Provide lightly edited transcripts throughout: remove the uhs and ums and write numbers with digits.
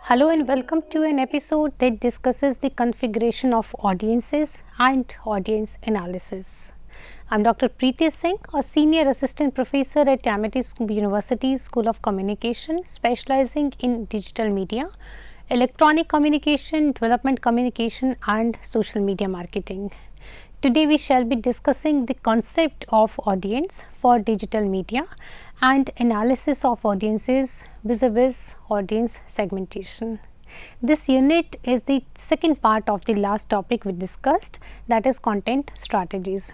Hello and welcome to an episode that discusses the configuration of audiences and audience analysis. I'm Dr. Preeti Singh, a senior assistant professor at Amity University School of Communication, specializing in digital media, electronic communication, development communication and social media marketing. Today we shall be discussing the concept of audience for digital media and analysis of audiences vis-a-vis audience segmentation. This unit is the second part of the last topic we discussed, that is content strategies.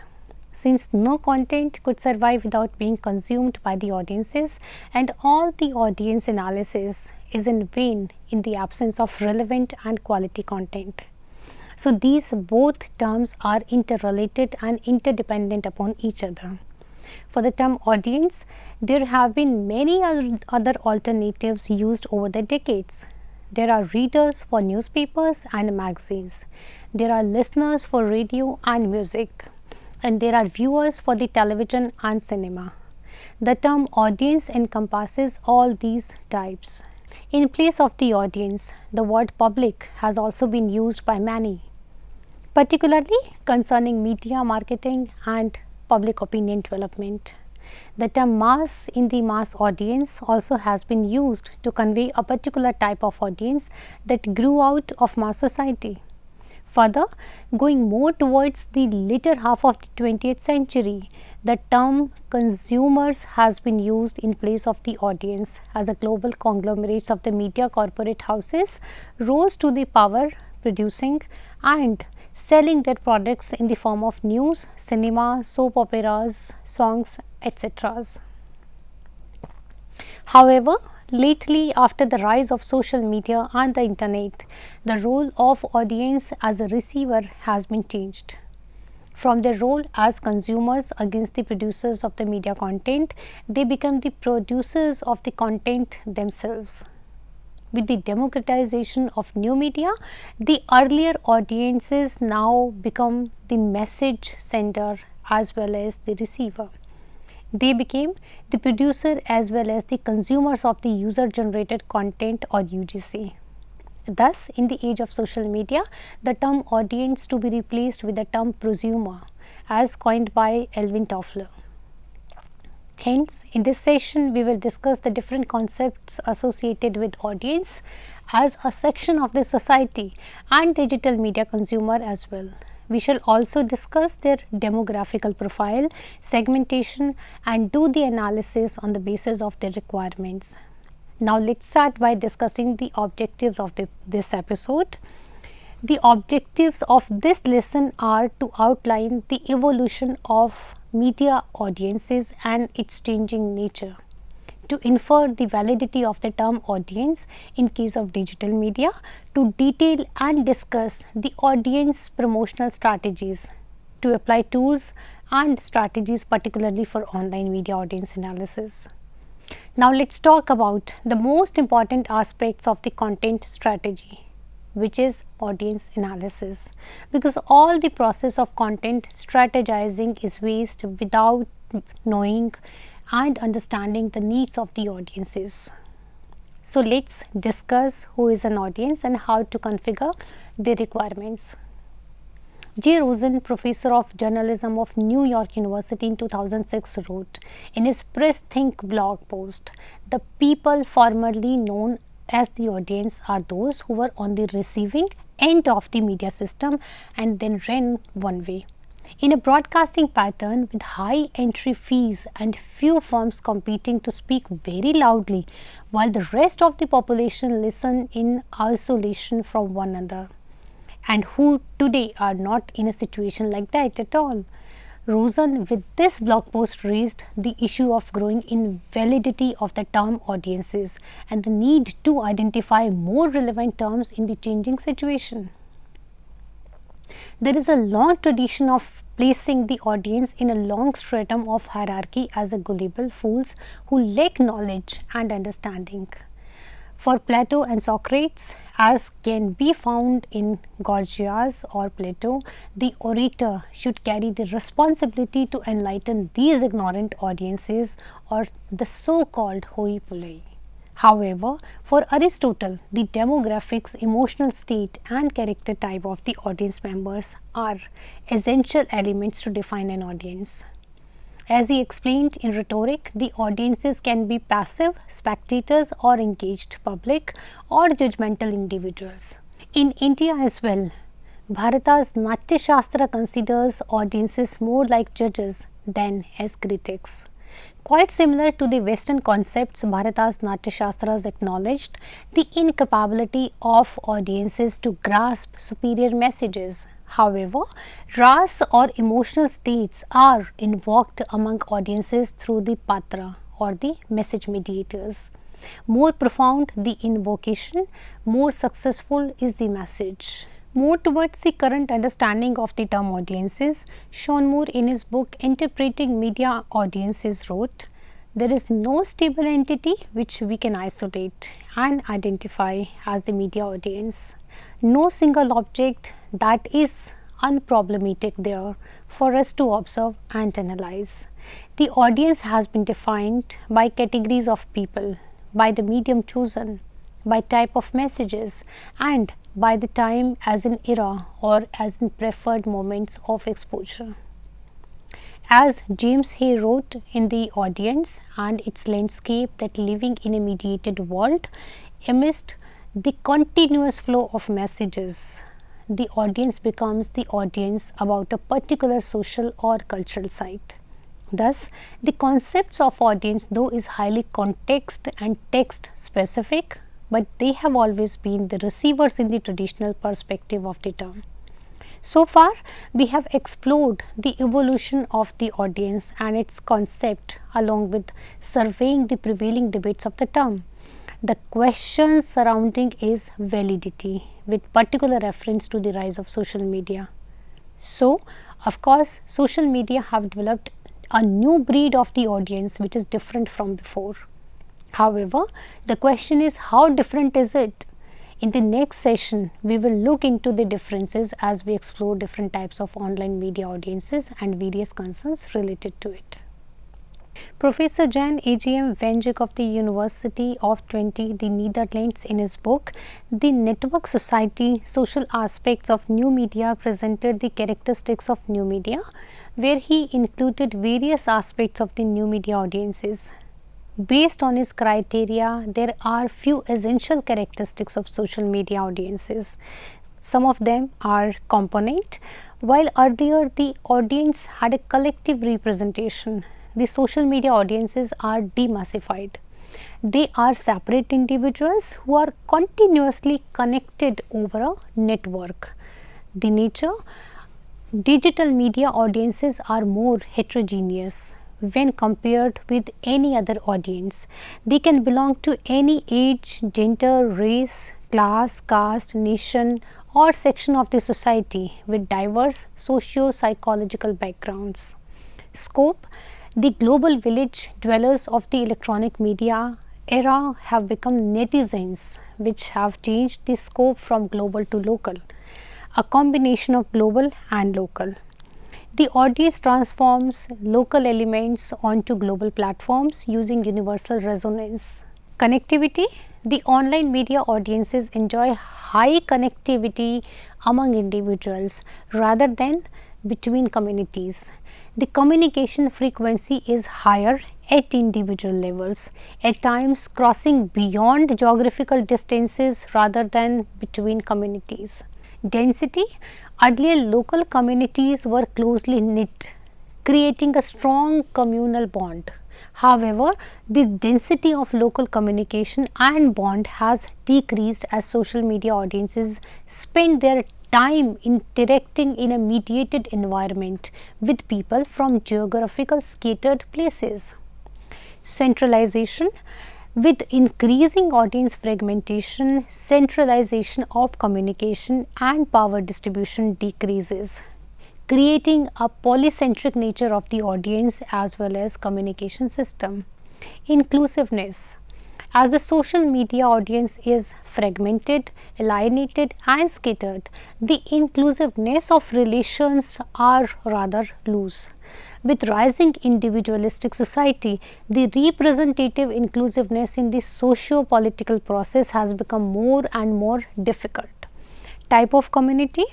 Since no content could survive without being consumed by the audiences, and all the audience analysis is in vain in the absence of relevant and quality content. So, these both terms are interrelated and interdependent upon each other. For the term audience, there have been many other alternatives used over the decades. There are readers for newspapers and magazines. There are listeners for radio and music. And there are viewers for the television and cinema. The term audience encompasses all these types. In place of the audience, the word public has also been used by many, particularly concerning media marketing and public opinion development. The term mass in the mass audience also has been used to convey a particular type of audience that grew out of mass society. Further, going more towards the later half of the 20th century, the term consumers has been used in place of the audience, as the global conglomerates of the media corporate houses rose to the power, producing and selling their products in the form of news, cinema, soap operas, songs, etc. However, lately, after the rise of social media and the internet, the role of audience as a receiver has been changed. From their role as consumers against the producers of the media content, they become the producers of the content themselves. With the democratization of new media, the earlier audiences now become the message sender as well as the receiver. They became the producer as well as the consumers of the user generated content or UGC. Thus, in the age of social media, the term audience to be replaced with the term prosumer, as coined by Alvin Toffler. Hence, in this session, we will discuss the different concepts associated with audience as a section of the society and digital media consumer as well. We shall also discuss their demographical profile, segmentation and do the analysis on the basis of their requirements. Now, let us start by discussing the objectives of this episode. The objectives of this lesson are to outline the evolution of media audiences and its changing nature, to infer the validity of the term audience in case of digital media, to detail and discuss the audience promotional strategies, to apply tools and strategies particularly for online media audience analysis. Now, let us talk about the most important aspects of the content strategy, which is audience analysis, because all the process of content strategizing is waste without knowing and understanding the needs of the audiences. So, let us discuss who is an audience and how to configure the requirements. J. Rosen, professor of journalism of New York University in 2006 wrote in his Press Think blog post, "The people formerly known as the audience are those who were on the receiving end of the media system and then ran one way. In a broadcasting pattern with high entry fees and few firms competing to speak very loudly while the rest of the population listen in isolation from one another. and who today are not in a situation like that at all. Rosen, with this blog post, raised the issue of growing invalidity of the term audiences and the need to identify more relevant terms in the changing situation. There is a long tradition of placing the audience in a long stratum of hierarchy as a gullible fools who lack knowledge and understanding. For Plato and Socrates, as can be found in Gorgias or Plato, the orator should carry the responsibility to enlighten these ignorant audiences, or the so-called hoi polloi. However, for Aristotle, the demographics, emotional state and character type of the audience members are essential elements to define an audience. As he explained in rhetoric, the audiences can be passive, spectators or engaged public or judgmental individuals. In India as well, Bharata's Natya Shastra considers audiences more like judges than as critics. Quite similar to the Western concepts, Bharata's Natya Shastras acknowledged the incapability of audiences to grasp superior messages. However, ras or emotional states are invoked among audiences through the patra or the message mediators. More profound the invocation, more successful is the message. More towards the current understanding of the term audiences, Sean Moore in his book Interpreting Media Audiences wrote, "There is no stable entity which we can isolate and identify as the media audience. No single object that is unproblematic there for us to observe and analyze. The audience has been defined by categories of people, by the medium chosen, by type of messages, and by the time as an era or as in preferred moments of exposure." As James Hay wrote in The Audience and its Landscape, that living in a mediated world amidst the continuous flow of messages, the audience becomes the audience about a particular social or cultural site. Thus, the concepts of audience, though, is highly context and text specific, but they have always been the receivers in the traditional perspective of the term. So far, we have explored the evolution of the audience and its concept along with surveying the prevailing debates of the term. The question surrounding is validity, with particular reference to the rise of social media. So, of course, social media have developed a new breed of the audience which is different from before. However, the question is, how different is it? In the next session, we will look into the differences as we explore different types of online media audiences and various concerns related to it. Professor Jan A.G.M. Wenjik of the University of Twente, the Netherlands, in his book The Network Society, Social Aspects of New Media, presented the characteristics of new media, where he included various aspects of the new media audiences. Based on his criteria, there are few essential characteristics of social media audiences. Some of them are component. While earlier the audience had a collective representation, the social media audiences are demassified. They are separate individuals who are continuously connected over a network. The nature, digital media audiences are more heterogeneous when compared with any other audience. They can belong to any age, gender, race, class, caste, nation or section of the society with diverse socio-psychological backgrounds. Scope, the global village dwellers of the electronic media era have become netizens, which have changed the scope from global to local, a combination of global and local. The audience transforms local elements onto global platforms using universal resonance. Connectivity, the online media audiences enjoy high connectivity among individuals rather than between communities. The communication frequency is higher at individual levels, at times crossing beyond geographical distances rather than between communities. Density, earlier local communities were closely knit, creating a strong communal bond. However, the density of local communication and bond has decreased as social media audiences spend their time interacting in a mediated environment with people from geographical scattered places. Centralization. With increasing audience fragmentation, centralization of communication and power distribution decreases, creating a polycentric nature of the audience as well as communication system. Inclusiveness. As the social media audience is fragmented, alienated and scattered, the inclusiveness of relations are rather loose. With rising individualistic society, the representative inclusiveness in the socio-political process has become more and more difficult. Type of community.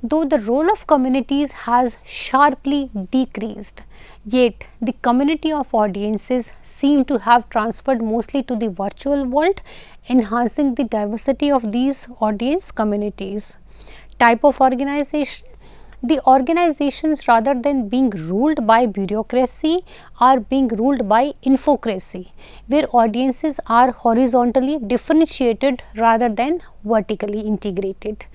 Though the role of communities has sharply decreased, yet the community of audiences seem to have transferred mostly to the virtual world, enhancing the diversity of these audience communities. Type of organization. The organizations, rather than being ruled by bureaucracy, are being ruled by infocracy, where audiences are horizontally differentiated rather than vertically integrated.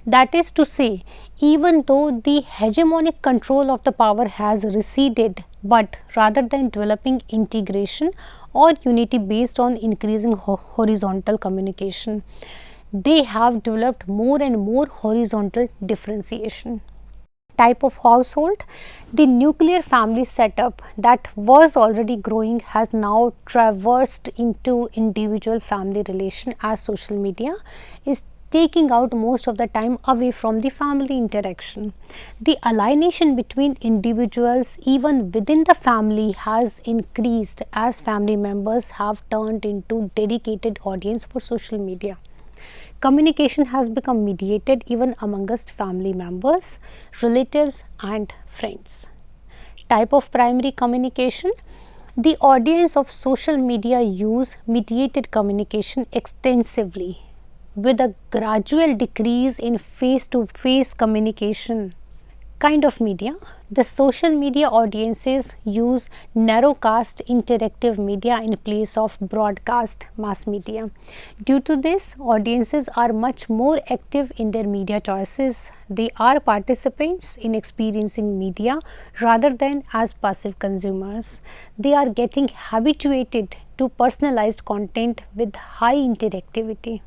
That is to say, even though the hegemonic control of the power has receded, but rather than developing integration or unity based on increasing horizontal communication, they have developed more and more horizontal differentiation. Type of household. The nuclear family setup that was already growing has now traversed into individual family relation, as social media is taking out most of the time away from the family interaction. The alienation between individuals even within the family has increased as family members have turned into dedicated audience for social media. Communication has become mediated even amongst family members, relatives and friends. Type of primary communication. The audience of social media use mediated communication extensively, with a gradual decrease in face-to-face communication. Kind of media. The social media audiences use narrowcast interactive media in place of broadcast mass media. Due to this, audiences are much more active in their media choices. They are participants in experiencing media rather than as passive consumers. They are getting habituated to personalized content with high interactivity.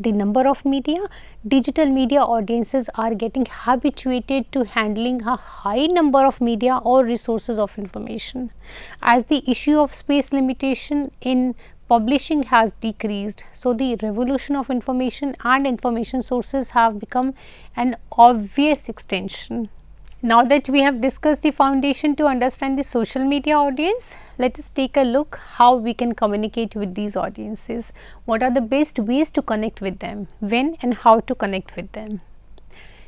The number of media. Digital media audiences are getting habituated to handling a high number of media or resources of information. As the issue of space limitation in publishing has decreased, so the revolution of information and information sources have become an obvious extension. Now that we have discussed the foundation to understand the social media audience, let us take a look how we can communicate with these audiences. What are the best ways to connect with them, when and how to connect with them.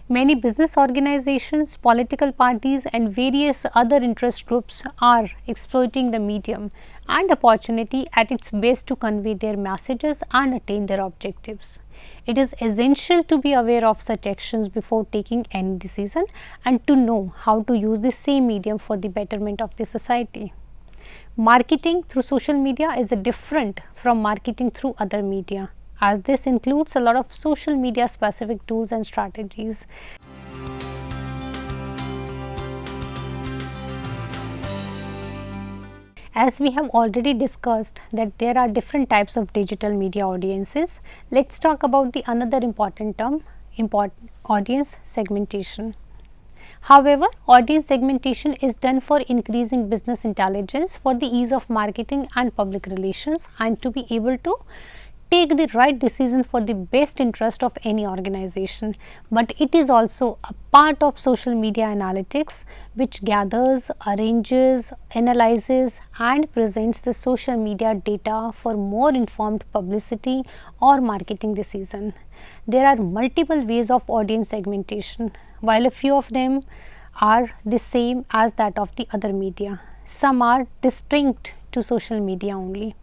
Many business organizations, political parties and various other interest groups are exploiting the medium and opportunity at its best to convey their messages and attain their objectives. It is essential to be aware of such actions before taking any decision and to know how to use the same medium for the betterment of the society. Marketing through social media is different from marketing through other media, as this includes a lot of social media specific tools and strategies. As we have already discussed that there are different types of digital media audiences, let's talk about the another important term, audience segmentation. However, audience segmentation is done for increasing business intelligence, for the ease of marketing and public relations, and to be able to take the right decision for the best interest of any organization. But it is also a part of social media analytics, which gathers, arranges, analyzes and presents the social media data for more informed publicity or marketing decision. There are multiple ways of audience segmentation, while a few of them are the same as that of the other media. Some are distinct to social media only.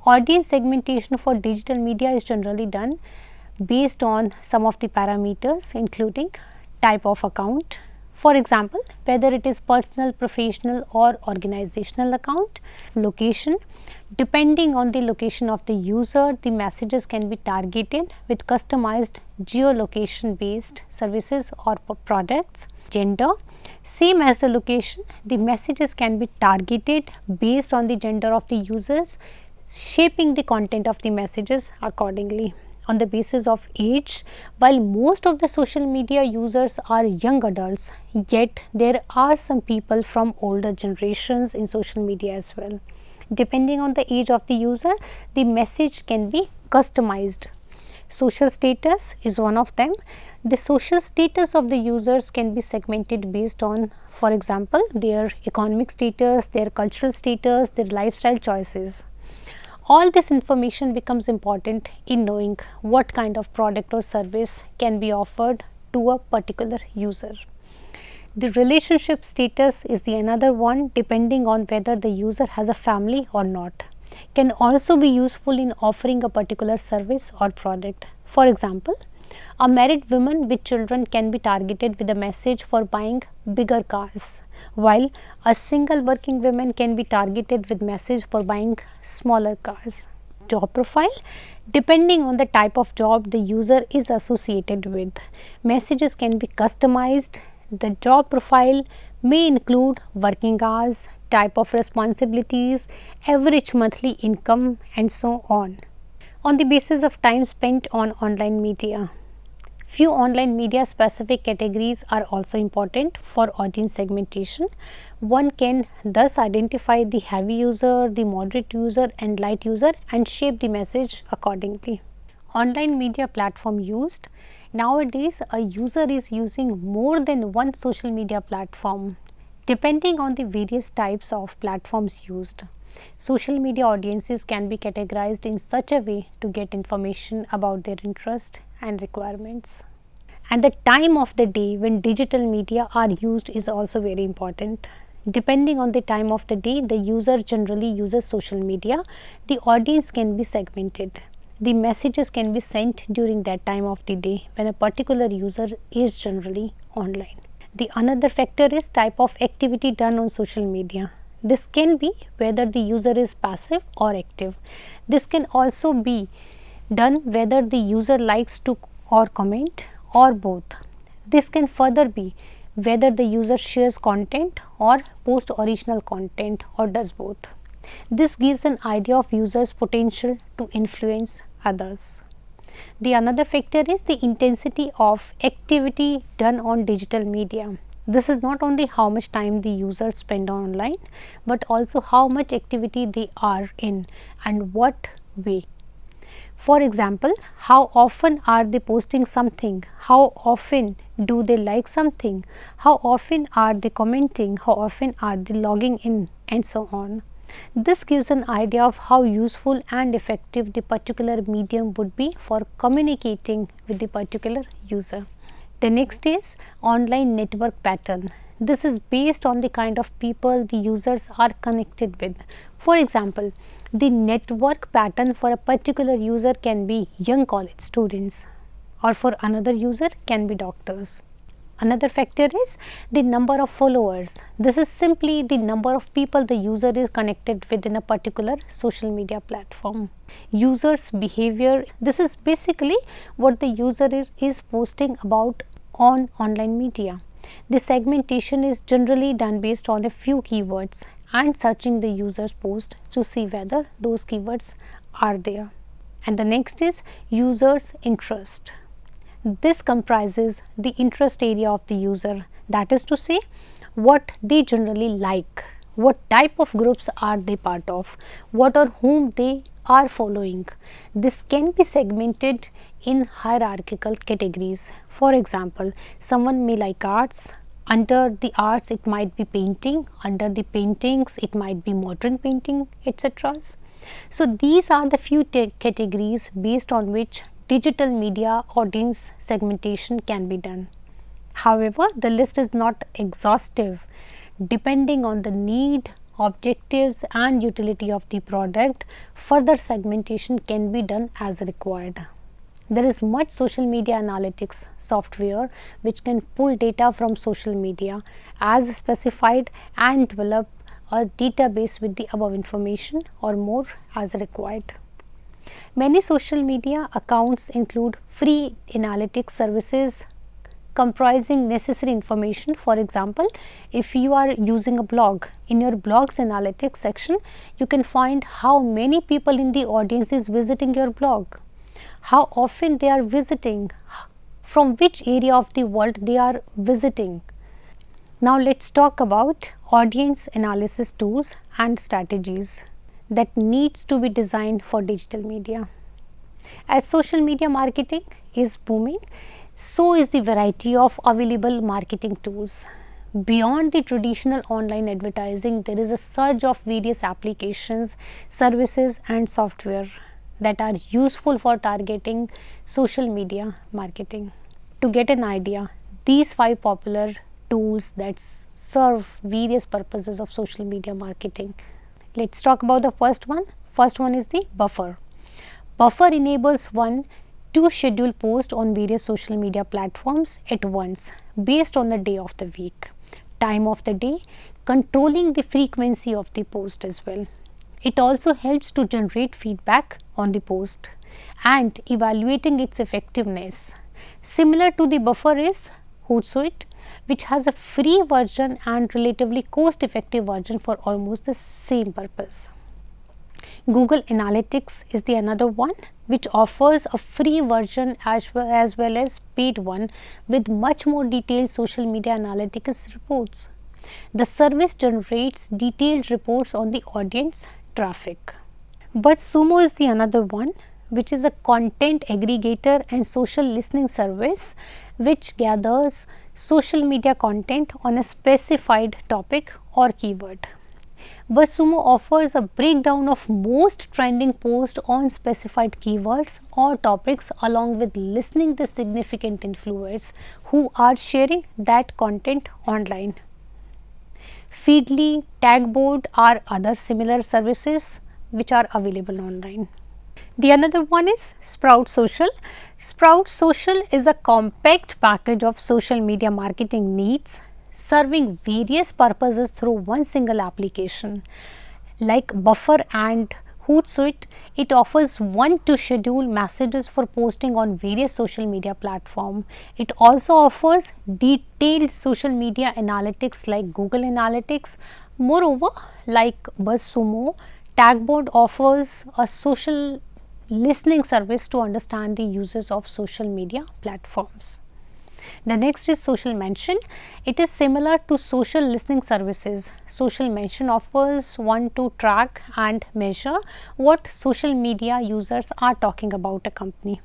Audience segmentation for digital media is generally done based on some of the parameters, including type of account, For example, whether it is personal, professional or organizational account. Location, depending on the location of the user, the messages can be targeted with customized geolocation based services or products. Gender, same as the location, the messages can be targeted based on the gender of the users, shaping the content of the messages accordingly. On the basis of age, while most of the social media users are young adults, yet there are some people from older generations in social media as well. Depending on the age of the user, the message can be customized. Social status is one of them. The social status of the users can be segmented based on, for example, their economic status, their cultural status, their lifestyle choices. All this information becomes important in knowing what kind of product or service can be offered to a particular user. The relationship status is the another one, depending on whether the user has a family or not, can also be useful in offering a particular service or product. For example, a married woman with children can be targeted with a message for buying bigger cars, while a single working woman can be targeted with message for buying smaller cars. Job profile, depending on the type of job the user is associated with, messages can be customized. The job profile may include working hours, type of responsibilities, average monthly income and so on. On the basis of time spent on online media, few online media specific categories are also important for audience segmentation. One can thus identify the heavy user, the moderate user and light user and shape the message accordingly. Online media platform used. Nowadays, a user is using more than one social media platform, depending on the various types of platforms used. Social media audiences can be categorized in such a way to get information about their interest and requirements. And the time of the day when digital media are used is also very important. Depending on the time of the day the user generally uses social media, the audience can be segmented. The messages can be sent during that time of the day when a particular user is generally online. The another factor is type of activity done on social media. This can be whether the user is passive or active. This can also be done whether the user likes to or comment or both. This can further be whether the user shares content or post original content or does both. This gives an idea of users' potential to influence others. The another factor is the intensity of activity done on digital media. This is not only how much time the users spend online, but also how much activity they are in and what way. For example, how often are they posting something, how often do they like something, how often are they commenting, how often are they logging in and so on. This gives an idea of how useful and effective the particular medium would be for communicating with the particular user. The next is online network pattern. This is based on the kind of people the users are connected with. For example, the network pattern for a particular user can be young college students, or for another user can be doctors. Another factor is the number of followers. This is simply the number of people the user is connected within a particular social media platform. Users' behavior, this is basically what the user is posting about on online media. The segmentation is generally done based on a few keywords and searching the user's post to see whether those keywords are there. And the next is users' interest. This comprises the interest area of the user, that is to say what they generally like, what type of groups are they part of, what or whom they are following. This can be segmented in hierarchical categories. For example, someone may like arts. Under the arts it might be painting, under the paintings it might be modern painting, etc. So these are the few categories based on which digital media audience segmentation can be done. However, the list is not exhaustive. Depending on the need, objectives and utility of the product, further segmentation can be done as required. There is much social media analytics software which can pull data from social media as specified and develop a database with the above information or more as required. Many social media accounts include free analytics services comprising necessary information. For example, if you are using a blog, in your blog's analytics section, you can find how many people in the audience is visiting your blog, how often they are visiting, from which area of the world they are visiting. Now, let us talk about audience analysis tools and strategies that needs to be designed for digital media. As social media marketing is booming, so is the variety of available marketing tools. Beyond the traditional online advertising, there is a surge of various applications, services and software that are useful for targeting social media marketing. To get an idea, these 5 popular tools that serve various purposes of social media marketing. Let's talk about the first one. First one is the buffer. Buffer enables one to schedule posts on various social media platforms at once based on the day of the week, time of the day, controlling the frequency of the post as well. It also helps to generate feedback on the post and evaluating its effectiveness. Similar to the buffer is Hootsuite, which has a free version and relatively cost effective version for almost the same purpose. Google Analytics is the another one which offers a free version as well as paid one with much more detailed social media analytics reports. The service generates detailed reports on the audience traffic. BuzzSumo is the another one which is a content aggregator and social listening service which gathers social media content on a specified topic or keyword. BuzzSumo offers a breakdown of most trending posts on specified keywords or topics along with listening the significant influencers who are sharing that content online. Feedly, Tagboard are other similar services which are available online. The another one is Sprout Social. Sprout Social is a compact package of social media marketing needs serving various purposes through one single application. Like Buffer and Hootsuite, it offers one to schedule messages for posting on various social media platforms. It also offers detailed social media analytics like Google Analytics. Moreover, like BuzzSumo, Tagboard offers a social listening service to understand the uses of social media platforms. The next is Social Mention. It is similar to social listening services. Social Mention offers one to track and measure what social media users are talking about a company,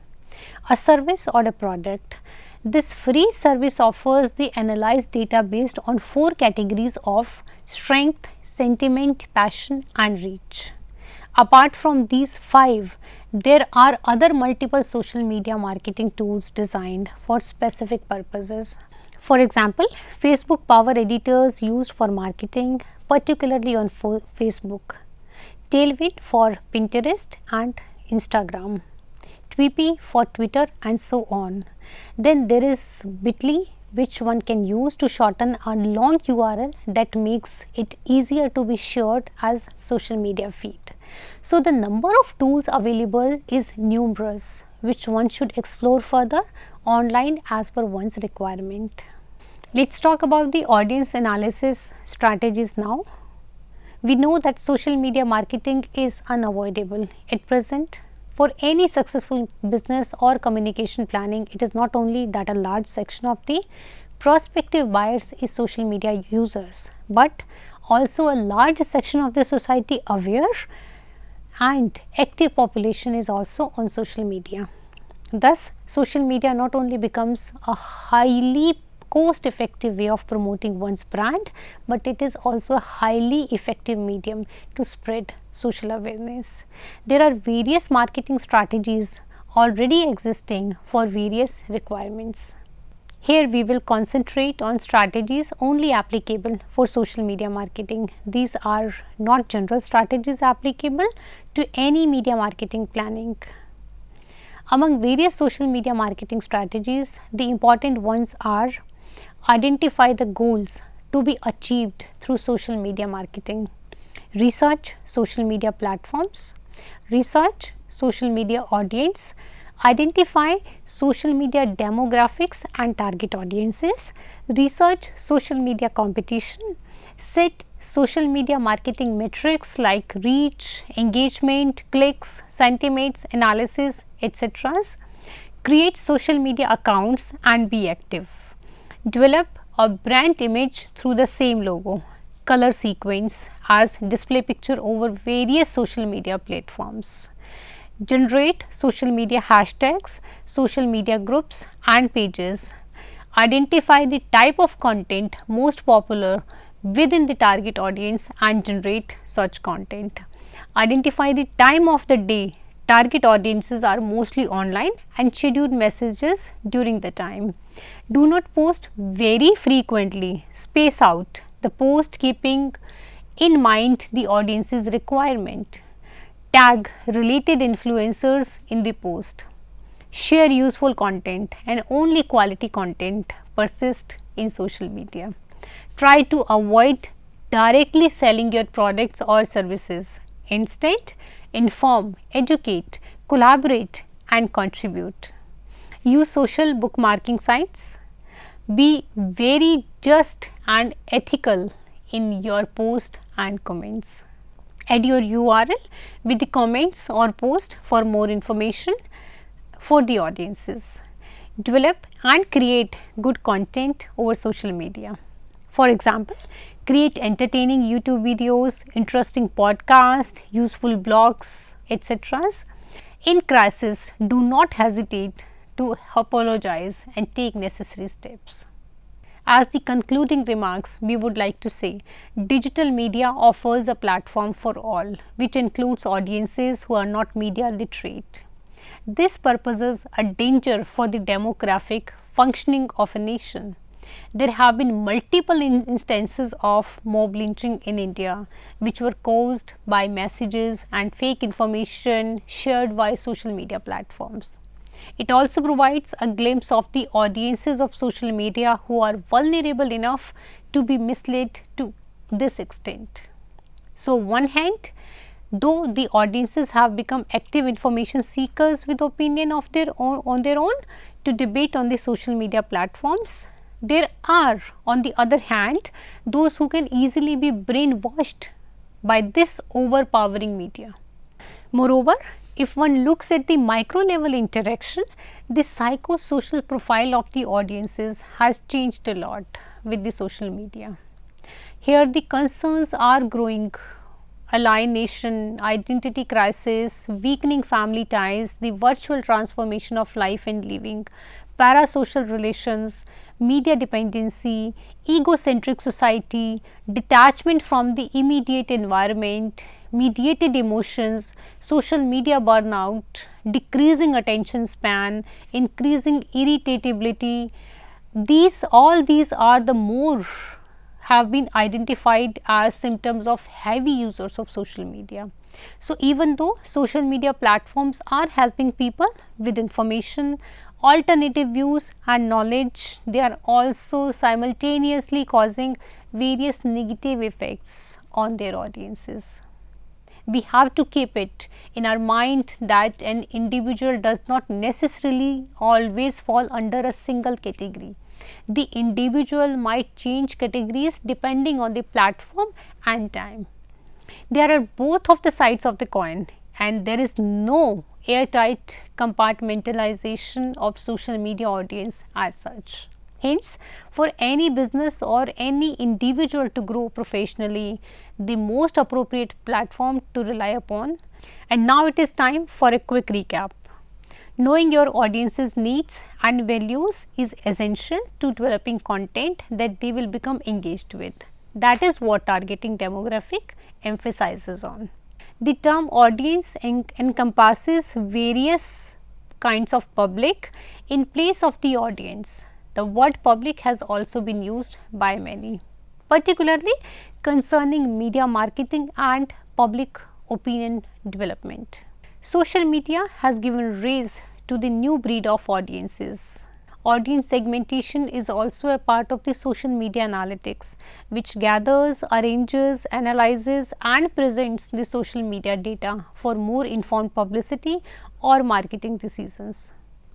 a service or a product. This free service offers the analyzed data based on 4 categories of strength, sentiment, passion and reach. Apart from these 5, there are other multiple social media marketing tools designed for specific purposes. For example, Facebook Power Editors used for marketing, particularly on Facebook, Tailwind for Pinterest and Instagram, Tweepy for Twitter and so on. Then there is Bitly, which one can use to shorten a long URL that makes it easier to be shared as social media feed. So, the number of tools available is numerous, which one should explore further online as per one's requirement. Let us talk about the audience analysis strategies now. We know that social media marketing is unavoidable at present. For any successful business or communication planning, it is not only that a large section of the prospective buyers is social media users, but also a large section of the society aware and active population is also on social media. Thus, social media not only becomes a highly cost effective way of promoting one's brand, but it is also a highly effective medium to spread social awareness. There are various marketing strategies already existing for various requirements. Here we will concentrate on strategies only applicable for social media marketing. These are not general strategies applicable to any media marketing planning. Among various social media marketing strategies, the important ones are: identify the goals to be achieved through social media marketing, research social media platforms, research social media audience, identify social media demographics and target audiences, research social media competition, set social media marketing metrics like reach, engagement, clicks, sentiments, analysis, etc. Create social media accounts and be active. Develop a brand image through the same logo, color sequence as display picture over various social media platforms. Generate social media hashtags, social media groups and pages. Identify the type of content most popular within the target audience and generate such content. Identify the time of the day target audiences are mostly online and schedule messages during the time. Do not post very frequently, space out the post keeping in mind the audience's requirement. Tag related influencers in the post. Share useful content and only quality content persist in social media. Try to avoid directly selling your products or services. Instead, inform, educate, collaborate and contribute. Use social bookmarking sites. Be very just and ethical in your post and comments. Add your URL with the comments or post for more information for the audiences. Develop and create good content over social media. For example, create entertaining YouTube videos, interesting podcasts, useful blogs, etc. In crisis, do not hesitate to apologize and take necessary steps. As the concluding remarks, we would like to say digital media offers a platform for all, which includes audiences who are not media literate. This purposes a danger for the demographic functioning of a nation. There have been multiple instances of mob lynching in India, which were caused by messages and fake information shared via social media platforms. It also provides a glimpse of the audiences of social media who are vulnerable enough to be misled to this extent. So, one hand, though the audiences have become active information seekers with opinion of their own on their own to debate on the social media platforms, there are on the other hand those who can easily be brainwashed by this overpowering media. Moreover, if one looks at the micro level interaction, the psychosocial profile of the audiences has changed a lot with the social media. Here the concerns are growing: alienation, identity crisis, weakening family ties, the virtual transformation of life and living, parasocial relations, media dependency, egocentric society, detachment from the immediate environment, mediated emotions, social media burnout, decreasing attention span, increasing irritability. All these are the more have been identified as symptoms of heavy users of social media. So, even though social media platforms are helping people with information, alternative views and knowledge, they are also simultaneously causing various negative effects on their audiences. We have to keep it in our mind that an individual does not necessarily always fall under a single category. The individual might change categories depending on the platform and time. There are both of the sides of the coin, and there is no airtight compartmentalization of social media audience as such. Hence, for any business or any individual to grow professionally, the most appropriate platform to rely upon. And now it is time for a quick recap. Knowing your audience's needs and values is essential to developing content that they will become engaged with. That is what targeting demographic emphasizes on. The term audience encompasses various kinds of public in place of the audience. The word public has also been used by many, particularly concerning media marketing and public opinion development. Social media has given rise to the new breed of audiences. Audience segmentation is also a part of the social media analytics, which gathers, arranges, analyzes, and presents the social media data for more informed publicity or marketing decisions.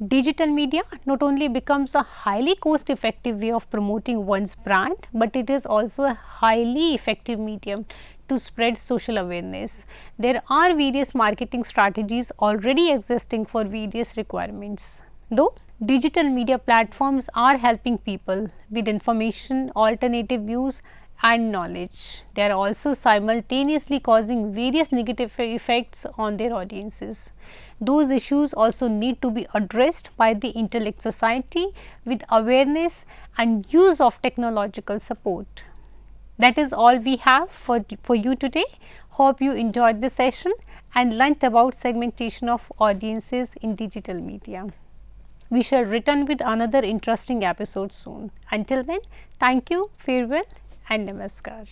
Digital media not only becomes a highly cost effective way of promoting one's brand, but it is also a highly effective medium to spread social awareness. There are various marketing strategies already existing for various requirements. Though digital media platforms are helping people with information, alternative views, and knowledge. They are also simultaneously causing various negative effects on their audiences. Those issues also need to be addressed by the intellect society with awareness and use of technological support. That is all we have for you today. Hope you enjoyed the session and learnt about segmentation of audiences in digital media. We shall return with another interesting episode soon. Until then, thank you, farewell and namaskar.